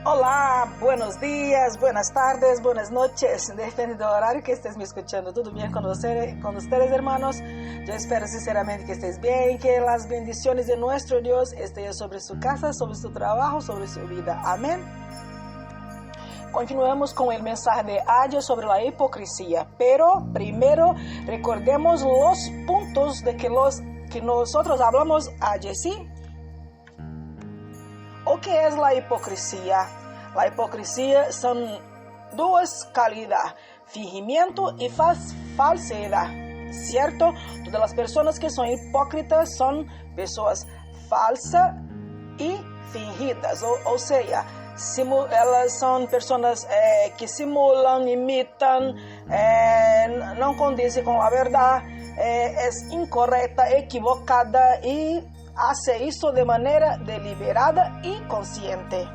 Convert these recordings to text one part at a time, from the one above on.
Olá, buenos días, buenas tardes, buenas noches, depende del horario que estés me escuchando. ¿Todo bien con ustedes, hermanos? Yo espero sinceramente que estés bien, que las bendiciones de nuestro Dios estén sobre su casa, sobre su trabajo, sobre su vida. Amén. Continuamos con el mensaje de ayer sobre la hipocresía, pero primero recordemos los puntos de que nosotros hablamos ayer, ¿sí? O que es la hipocresía? La hipocresía son dos calidades, fingimiento y falsedad, ¿cierto? Todas las personas que son hipócritas son personas falsas y fingidas, o sea, elas son personas que simulan, imitan, no condicen con la verdad, es incorrecta, equivocada y hace eso de manera deliberada y consciente.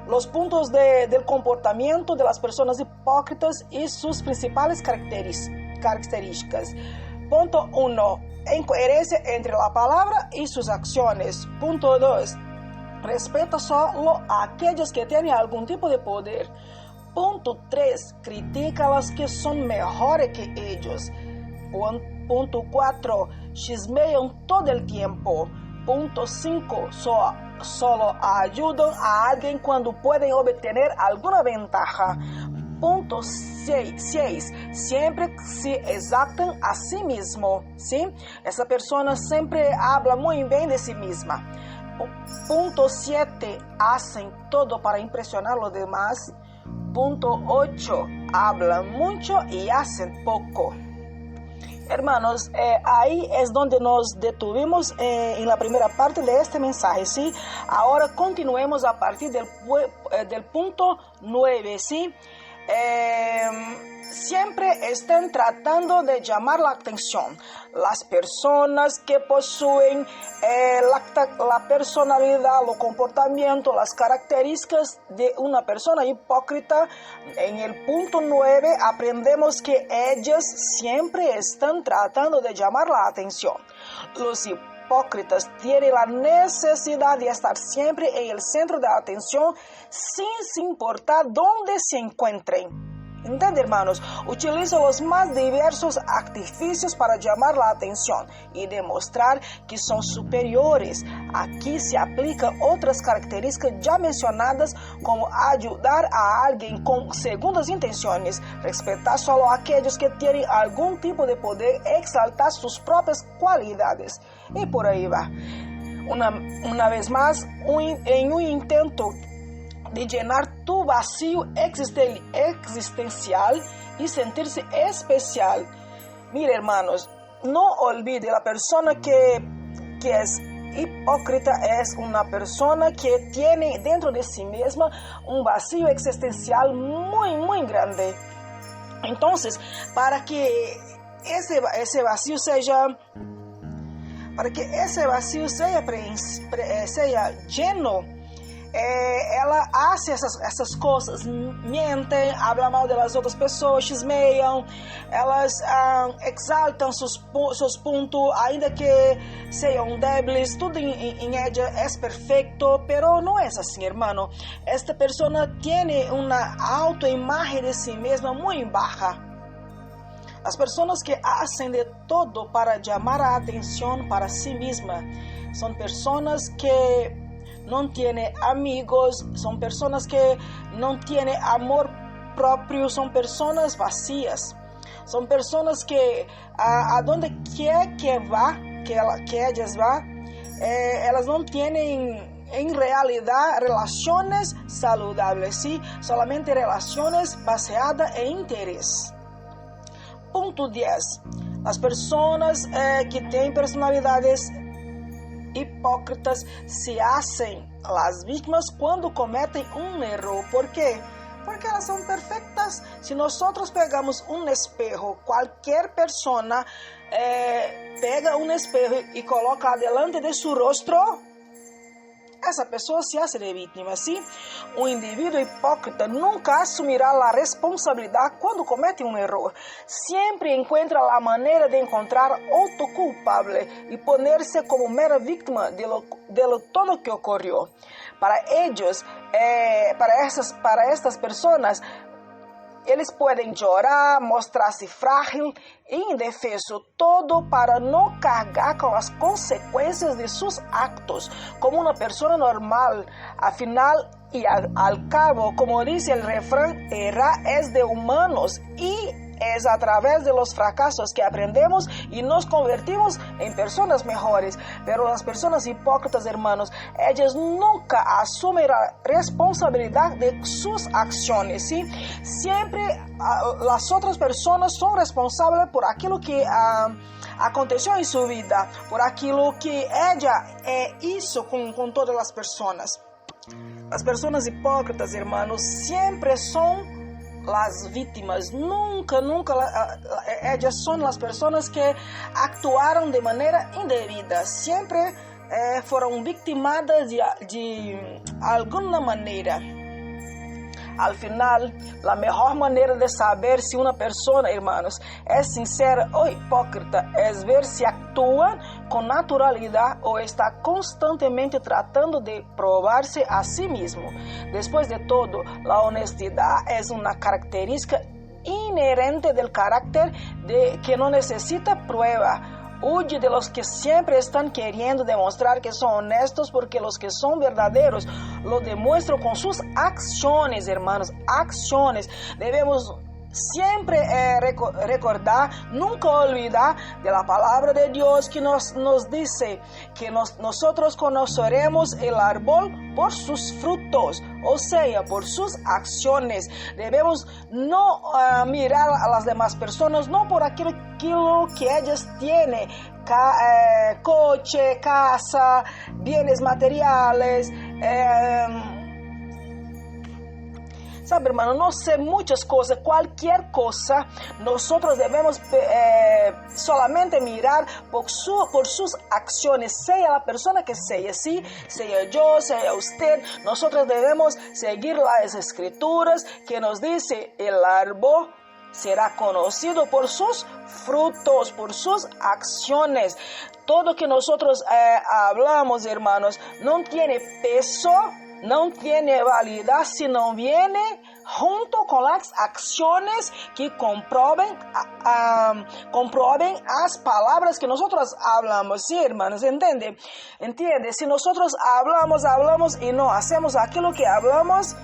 Los puntos del comportamiento de las personas hipócritas y sus principales características. Punto 1. Incoherencia entre la palabra y sus acciones. Punto 2. Respeta solo a aquellos que tienen algún tipo de poder. Punto 3. Critica a los que son mejores que ellos. Punto 4. Chismean todo el tiempo. Punto 5. Solo ayudan a alguien cuando pueden obtener alguna ventaja. Punto 6. Siempre se exaltan a sí mismo, ¿sí? Esa persona siempre habla muy bien de sí misma. Punto 7. Hacen todo para impresionar a los demás. Punto 8. Hablan mucho y hacen poco. Hermanos, ahí es donde nos detuvimos en la primera parte de este mensaje, ¿sí? Ahora continuemos a partir del punto 9, ¿sí? Siempre están tratando de llamar la atención. Las personas que poseen la personalidad, los comportamientos, las características de una persona hipócrita, en el punto 9 aprendemos que ellas siempre están tratando de llamar la atención. Los hipócritas tienen la necesidad de estar siempre en el centro de la atención sin importar dónde se encuentren. ¿Entienden, hermanos? Utilizan los más diversos artificios para llamar la atención y demostrar que son superiores. Aquí se aplican otras características ya mencionadas, como ayudar a alguien con segundas intenciones, respetar solo a aquellos que tienen algún tipo de poder, exaltar sus propias cualidades. Y por ahí va. Una vez más, en un intento de llenar tu vacío existencial y sentirse especial. Mire, hermanos, no olvide, la persona que es hipócrita es una persona que tiene dentro de sí misma un vacío existencial muy grande. Entonces, para que ese vacío sea lleno, ela hace essas coisas, mentem, habla mal das outras pessoas, chismeiam, elas exaltam seus pontos, ainda que sejam débiles, tudo em ella é perfeito, pero não é assim, hermano. Esta pessoa tem uma autoimagem de si mesma muito baixa. As pessoas que hacen de todo para chamar a atenção para si mesma são pessoas que no tiene amigos, son personas que no tienen amor propio, son personas vacías, son personas que a donde quiera que ellas van, ellas no tienen en realidad relaciones saludables, ¿sí? Solamente relaciones basadas en interés. Punto 10. Las personas que tienen personalidades hipócritas se hacen las víctimas cuando cometen un error. ¿Por qué? Porque elas son perfectas. Si nosotros pegamos un espejo, cualquier persona pega un espejo y coloca delante de su rostro, esa persona se hace de víctima, ¿sí? Un individuo hipócrita nunca asumirá la responsabilidad cuando comete un error. Siempre encuentra la manera de encontrar otro culpable y ponerse como mera víctima de todo que ocurrió. Para ellos, para estas personas, eles pueden llorar, mostrarse frágil e indefenso, todo para no cargar con las consecuencias de sus actos, como una persona normal. Al final y al cabo, como dice el refrán, errar es de humanos y es a través de los fracasos que aprendemos y nos convertimos en personas mejores. Pero las personas hipócritas, hermanos, ellas nunca asumen la responsabilidad de sus acciones, ¿sí? Siempre las otras personas son responsables por aquello que aconteció en su vida, por aquello que ella hizo con todas las personas. Las personas hipócritas, hermanos, siempre son las víctimas. Nunca ellas son las personas que actuaron de manera indebida. Siempre fueron victimadas de alguna manera. Al final, la mejor manera de saber si una persona, hermanos, es sincera o hipócrita es ver si actúa con naturalidad o está constantemente tratando de probarse a sí mismo. Después de todo, la honestidad es una característica inherente del carácter que no necesita prueba. Huye de los que siempre están queriendo demostrar que son honestos, porque los que son verdaderos lo demuestran con sus acciones, hermanos, acciones. Debemos siempre recordar, nunca olvidar de la palabra de Dios que nos dice que nosotros conoceremos el árbol por sus frutos, o sea, por sus acciones. Debemos no mirar a las demás personas, no por aquello que ellas tienen, coche, casa, bienes materiales, sabe, hermano, no sé, muchas cosas, cualquier cosa, nosotros debemos solamente mirar por sus acciones, sea la persona que sea, ¿sí? Sea yo, sea usted. Nosotros debemos seguir las escrituras que nos dice: el árbol será conocido por sus frutos, por sus acciones. Todo que nosotros hablamos, hermanos, no tiene peso, no tiene validad si no viene junto con las acciones que comprueben las palabras que nosotros hablamos. Sí, hermanos, ¿entiende? Si nosotros hablamos y no hacemos aquello que hablamos,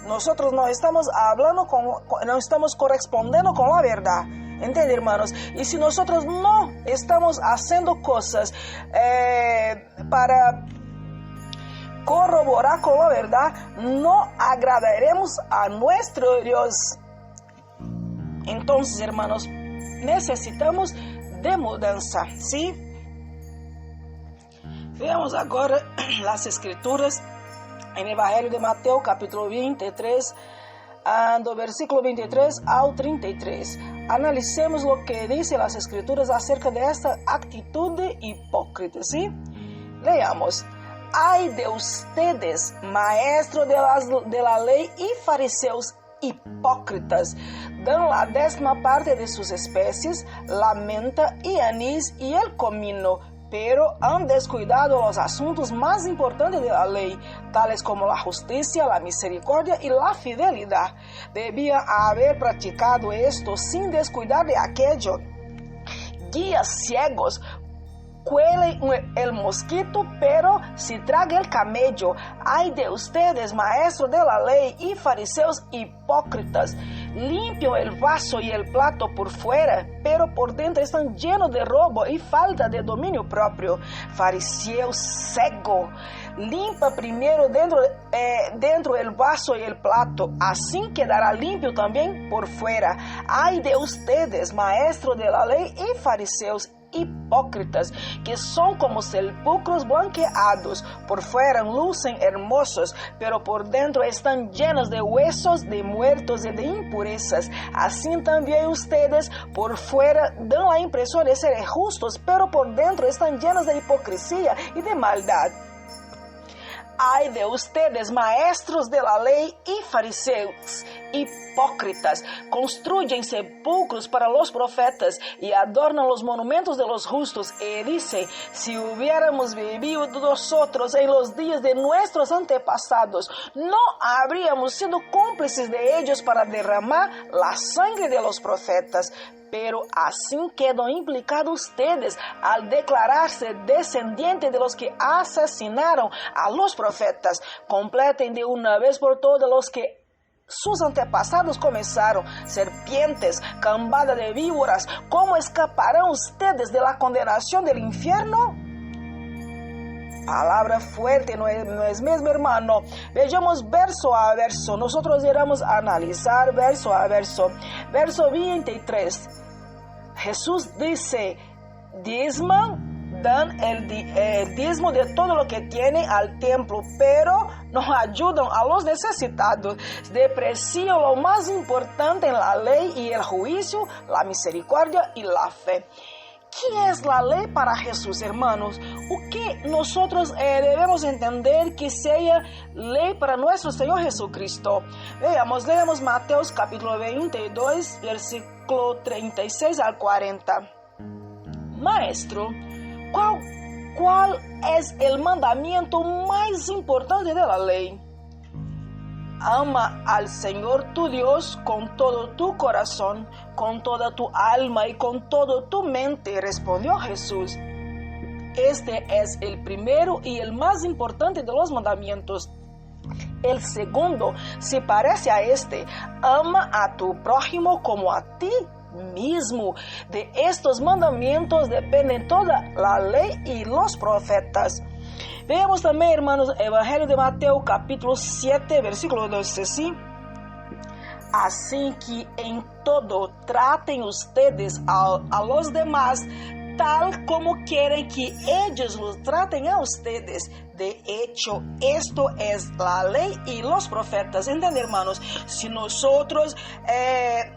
nosotros no estamos hablando, no estamos correspondiendo con la verdad. ¿Entiende, hermanos? Y si nosotros no estamos haciendo cosas para corroborar con la verdad, no agradaremos a nuestro Dios. Entonces, hermanos, necesitamos de mudanza, ¿sí? Veamos ahora las escrituras en el Evangelio de Mateo, capítulo 23, do versículo 23 al 33. Analicemos lo que dice las escrituras acerca de esta actitud hipócrita, ¿sí? Leamos. Ay de ustedes, maestros de la ley y fariseos hipócritas, dan la 10ª parte de sus especies, la menta y anís y el comino, pero han descuidado los asuntos más importantes de la ley, tales como la justicia, la misericordia y la fidelidad. Debían haber practicado esto sin descuidar de aquello. Guías ciegos, cuelen el mosquito, pero si traga el camello. Ay de ustedes, maestros de la ley y fariseos hipócritas, limpian el vaso y el plato por fuera, pero por dentro están llenos de robo y falta de dominio propio. Fariseo cego, limpa primero dentro el vaso y el plato, así quedará limpio también por fuera. Ay de ustedes, maestros de la ley y fariseos hipócritas, que son como sepulcros blanqueados, por fuera lucen hermosos, pero por dentro están llenos de huesos de muertos y de impurezas. Así también ustedes por fuera dan la impresión de ser justos, pero por dentro están llenos de hipocresía y de maldad. Ay de ustedes, maestros de la ley y fariseos, hipócritas, construyen sepulcros para los profetas y adornan los monumentos de los justos. Y dice, si hubiéramos vivido nosotros en los días de nuestros antepasados, no habríamos sido cómplices de ellos para derramar la sangre de los profetas. Pero así quedan implicados ustedes al declararse descendientes de los que asesinaron a los profetas. Completen de una vez por todas los que sus antepasados comenzaron, serpientes, cambada de víboras. ¿Cómo escaparán ustedes de la condenación del infierno? Palabra fuerte, no es mismo, hermano. Veamos verso a verso. Nosotros iremos a analizar verso a verso. Verso 23. Jesús dice, diezman, dan el diezmo de todo lo que tienen al templo, pero no ayudan a los necesitados. Deprecian lo más importante en la ley y el juicio, la misericordia y la fe. ¿Qué es la ley para Jesús, hermanos? ¿O qué nosotros debemos entender que sea ley para nuestro Señor Jesucristo? Leemos Mateo capítulo 22, versículo 36 al 40. Maestro, ¿cuál es el mandamiento más importante de la ley? Ama al Señor tu Dios con todo tu corazón, con toda tu alma y con toda tu mente, respondió Jesús. Este es el primero y el más importante de los mandamientos. El segundo se parece a este: ama a tu prójimo como a ti mismo. De estos mandamientos dependen toda la ley y los profetas. Veamos también, hermanos, Evangelio de Mateo, capítulo 7, versículo 12, ¿sí? Así que en todo traten ustedes a los demás tal como quieren que ellos los traten a ustedes. De hecho, esto es la ley y los profetas. ¿Entienden, hermanos? Si nosotros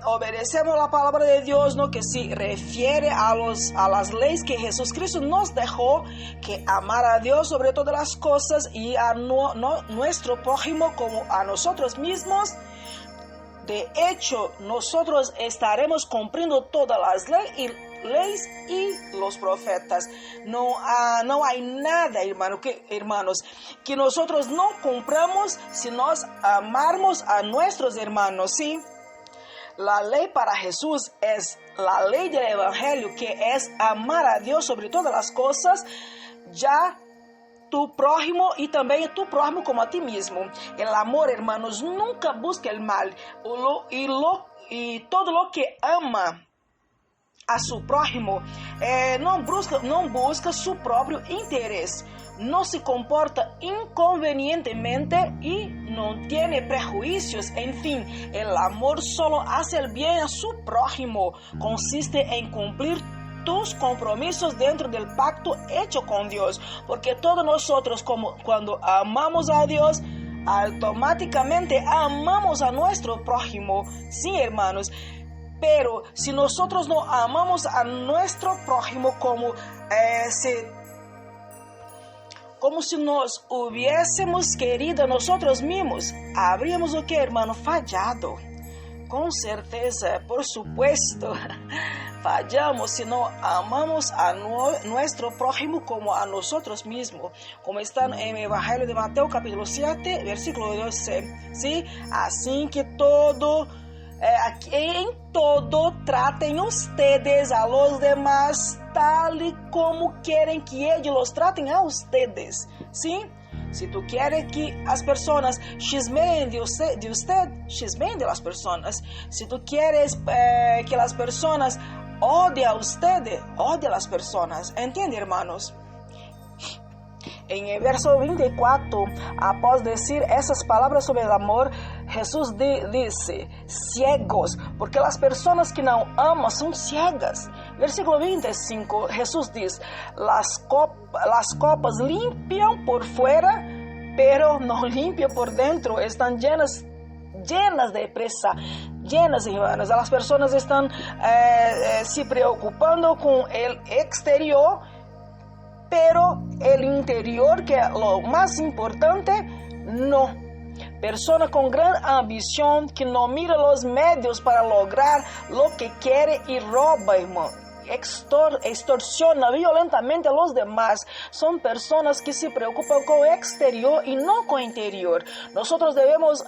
obedecemos la palabra de Dios, ¿no?, que se refiere a las leyes que Jesucristo nos dejó, que amar a Dios sobre todas las cosas y a nuestro prójimo como a nosotros mismos. De hecho, nosotros estaremos cumpliendo todas las leyes y los profetas. No hay nada, hermanos, que nosotros no cumplamos si nos amamos a nuestros hermanos, ¿sí? La ley para Jesús es la ley del Evangelio, que es amar a Dios sobre todas las cosas, ya tu prójimo y también tu prójimo como a ti mismo. El amor, hermanos, nunca busca el mal y todo lo que ama a su prójimo no busca su propio interés, no se comporta inconvenientemente y no tiene prejuicios. En fin, el amor solo hace el bien a su prójimo, consiste en cumplir tus compromisos dentro del pacto hecho con Dios, porque todos nosotros, cuando amamos a Dios, automáticamente amamos a nuestro prójimo. Sí, hermanos. Pero si nosotros no amamos a nuestro prójimo como si nos hubiésemos querido a nosotros mismos, habríamos, ¿o qué, hermano? Fallado. Con certeza, por supuesto, fallamos si no amamos a nuestro prójimo como a nosotros mismos, como están en el Evangelio de Mateo capítulo 7, versículo 12, ¿sí? Así que en todo traten ustedes a los demás tal y como quieren que ellos los traten a ustedes, ¿sí? Si tú quieres que las personas chismeen de usted, chismeen de las personas. Si tú quieres que las personas odien a usted, odie a las personas. ¿Entiende, hermanos? En el verso 24, após decir esas palabras sobre el amor, Jesús dice, ciegos, porque las personas que no aman son ciegas. Versículo 25, Jesús dice, las copas limpian por fuera, pero no limpian por dentro, están llenas de presa, llenas, hermanos. Las personas están se preocupando con el exterior pero el interior, que es lo más importante, no. Persona con gran ambición que no mira los medios para lograr lo que quiere y roba, hermano. Extorsiona violentamente a los demás. Son personas que se preocupan con el exterior y no con el interior. Nosotros debemos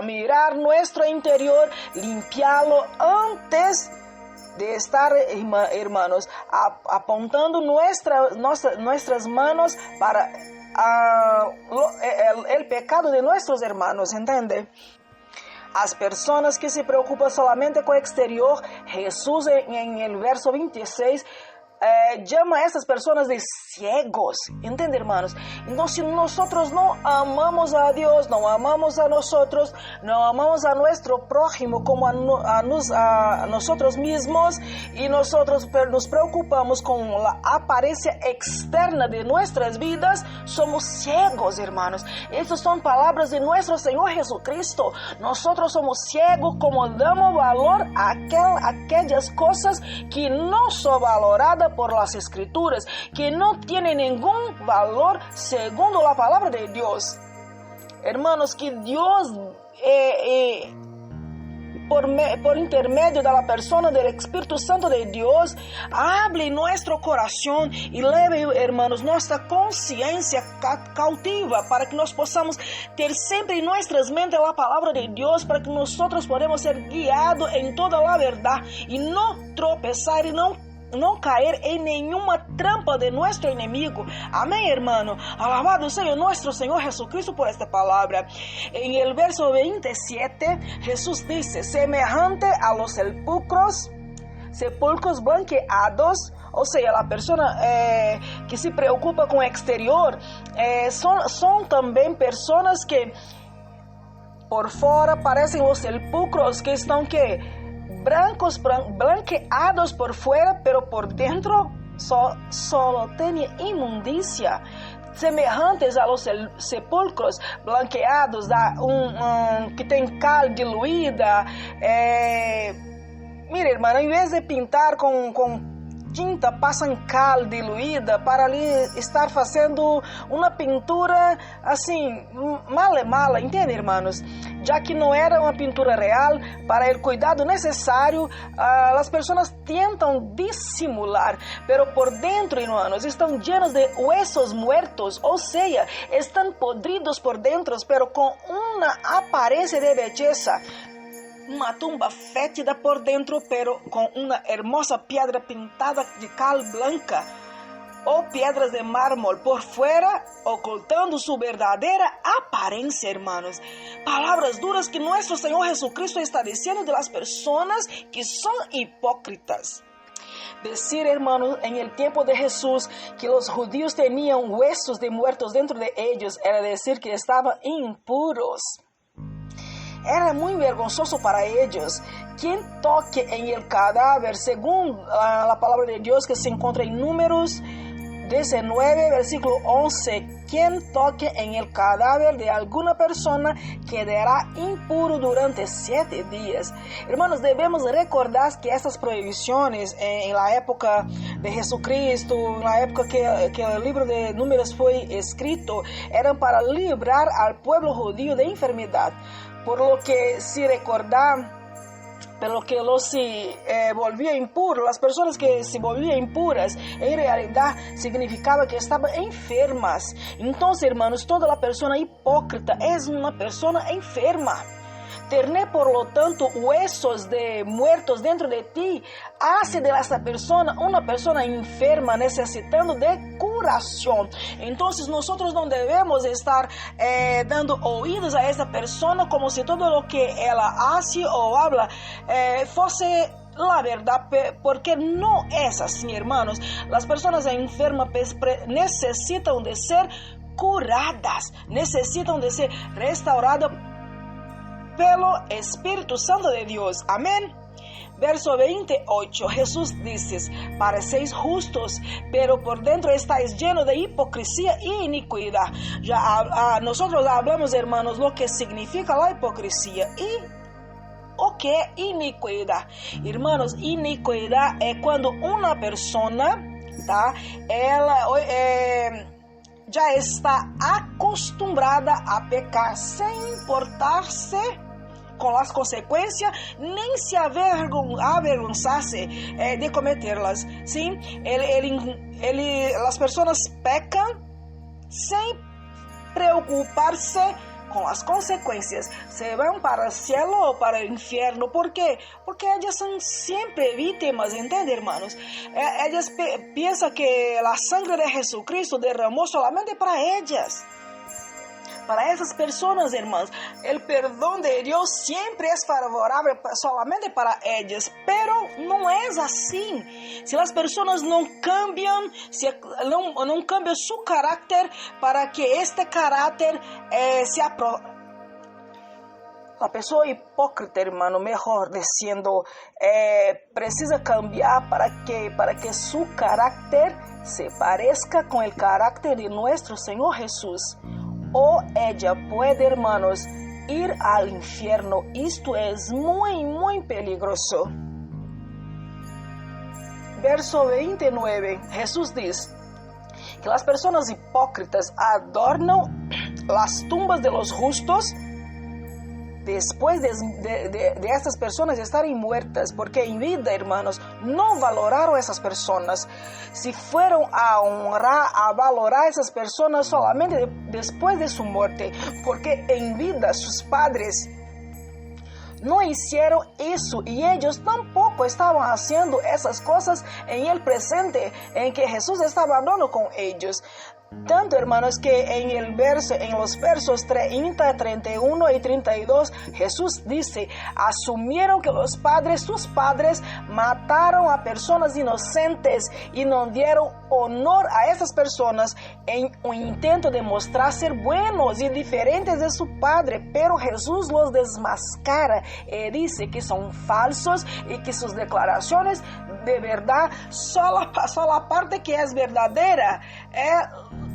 mirar nuestro interior, limpiarlo antes de estar, hermanos, apuntando nuestras manos para el pecado de nuestros hermanos, ¿entiende? As personas que se preocupan solamente con el exterior, Jesús en el verso 26 llama a estas personas de ciegos, ¿entienden, hermanos? Entonces, si nosotros no amamos a Dios, no amamos a nosotros, no amamos a nuestro prójimo como a nosotros mismos, y nosotros nos preocupamos con la apariencia externa de nuestras vidas, somos ciegos, hermanos. Estas son palabras de nuestro Señor Jesucristo. Nosotros somos ciegos como damos valor a aquellas cosas que no son valoradas por las Escrituras, que no tienen ningún valor según la palabra de Dios. Hermanos, que Dios por intermedio de la persona del Espíritu Santo de Dios hable nuestro corazón y leve, hermanos, nuestra conciencia cautiva, para que nos podamos ter siempre en nuestras mentes la palabra de Dios, para que nosotros podamos ser guiados en toda la verdad y no tropezar y no caer en ninguna trampa de nuestro enemigo. Amén, hermano. Alabado sea nuestro Señor Jesucristo por esta palabra. En el verso 27, Jesús dice, semejante a los sepulcros blanqueados. O sea, la persona que se preocupa con el exterior son también personas que por fuera parecen los sepulcros, que están blanqueados por fuera, pero por dentro solo tiene inmundicia. Semejantes a los sepulcros blanqueados, que tem cal diluída. Mire, hermano, em vez de pintar com tinta, passam cal diluída para ali estar fazendo uma pintura assim, mala, entende, irmãos? Já que não era uma pintura real, para o cuidado necessário, as pessoas tentam dissimular, pero por dentro, irmãos, estão llenos de huesos muertos, ou seja, estão podridos por dentro, pero com uma aparência de beleza. Uma tumba fétida por dentro, pero com uma hermosa piedra pintada de cal blanca, ou pedras de mármol por fuera, ocultando su verdadeira aparência, hermanos. Palavras duras que nuestro Señor Jesucristo está diciendo de las personas que son hipócritas. Decir, hermanos, en el tiempo de Jesús que los judíos tenían huesos de muertos dentro de ellos, era decir que estaban impuros. Era muy vergonzoso para ellos. Quien toque en el cadáver, según la palabra de Dios que se encuentra en Números 19, versículo 11, quien toque en el cadáver de alguna persona quedará impuro durante 7 días. Hermanos, debemos recordar que estas prohibiciones en la época de Jesucristo, en la época que el libro de Números fue escrito, eran para librar al pueblo judío de enfermedad. Por lo que si recordar, pero que los se volvía impuro, las personas que se volvían impuras, en realidad significaba que estaban enfermas. Entonces, hermanos, toda la persona hipócrita es una persona enferma. Tener, por lo tanto, huesos de muertos dentro de ti hace de esta persona una persona enferma, necesitando de curación. Entonces, nosotros no debemos estar dando oídos a esta persona como si todo lo que ella hace o habla fuese la verdad, porque no es así, hermanos. Las personas enfermas necesitan de ser curadas, necesitan de ser restauradas pelo Espíritu Santo de Dios. Amén. Verso 28, Jesús dice, pareceis justos, pero por dentro estáis llenos de hipocresía y iniquidad. Ya nosotros hablamos, hermanos, lo que significa la hipocresía y o que iniquidad. Hermanos, iniquidad es cuando una persona tá? Ela já está acostumbrada a pecar sem importar-se com as consequências, nem se avergonzar-se de cometê-las. Sim, as pessoas pecam sem preocupar-se com as consequências, se vão para o cielo ou para o inferno. ¿Por quê? Porque elas são sempre vítimas, entende, hermanos? Elas pensam que a sangre de Jesucristo derramou solamente para elas. Para essas pessoas, irmãos, o perdão de Deus sempre é favorável solamente para elas, pero não é assim. Se as pessoas não cambiam, se não cambiam seu caráter para que este caráter se aprove. A pessoa hipócrita, hermano, melhor dizendo, precisa cambiar para que seu caráter se parezca com o caráter de nosso Senhor Jesus. O ella puede, hermanos, ir al infierno. Esto es muy peligroso. Verso 29, Jesús dice que las personas hipócritas adornan las tumbas de los justos después de estas personas estarem muertas, porque en vida, hermanos, no valoraron esas personas. Si fueron a honrar, a valorar esas personas solamente después de su muerte, porque en vida sus padres no hicieron eso y ellos tampoco estaban haciendo esas cosas en el presente en que Jesús estaba hablando con ellos. Tanto, hermanos, que en los versos 30, 31 y 32, Jesús dice, asumieron que sus padres mataron a personas inocentes y no dieron honor a esas personas en un intento de mostrar ser buenos y diferentes de su padre, pero Jesús los desmascara y dice que son falsos y que sus declaraciones de verdad, solo la parte que es verdadera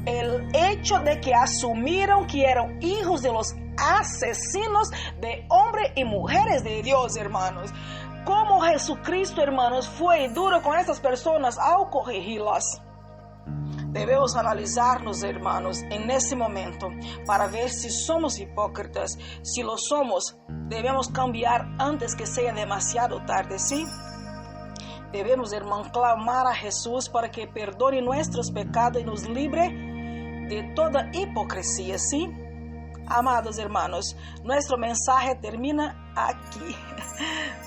el hecho de que asumieron que eran hijos de los asesinos de hombres y mujeres de Dios, hermanos. Como Jesucristo, hermanos, fue duro con estas personas al corregirlas. Debemos analisarnos, hermanos, en ese momento para ver si somos hipócritas. Si lo somos, debemos cambiar antes que sea demasiado tarde, ¿sí? Debemos, hermano, clamar a Jesús para que perdone nuestros pecados y nos libre de toda hipocresía, ¿sí? Amados hermanos, nuestro mensaje termina aquí.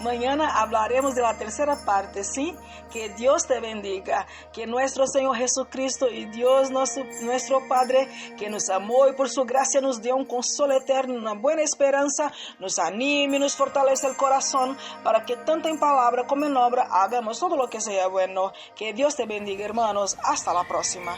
Mañana hablaremos de la tercera parte, ¿sí? Que Dios te bendiga, que nuestro Señor Jesucristo y Dios nuestro Padre, que nos amó y por su gracia nos dio un consuelo eterno, una buena esperanza, nos anime y nos fortalece el corazón para que tanto en palabra como en obra hagamos todo lo que sea bueno. Que Dios te bendiga, hermanos. Hasta la próxima.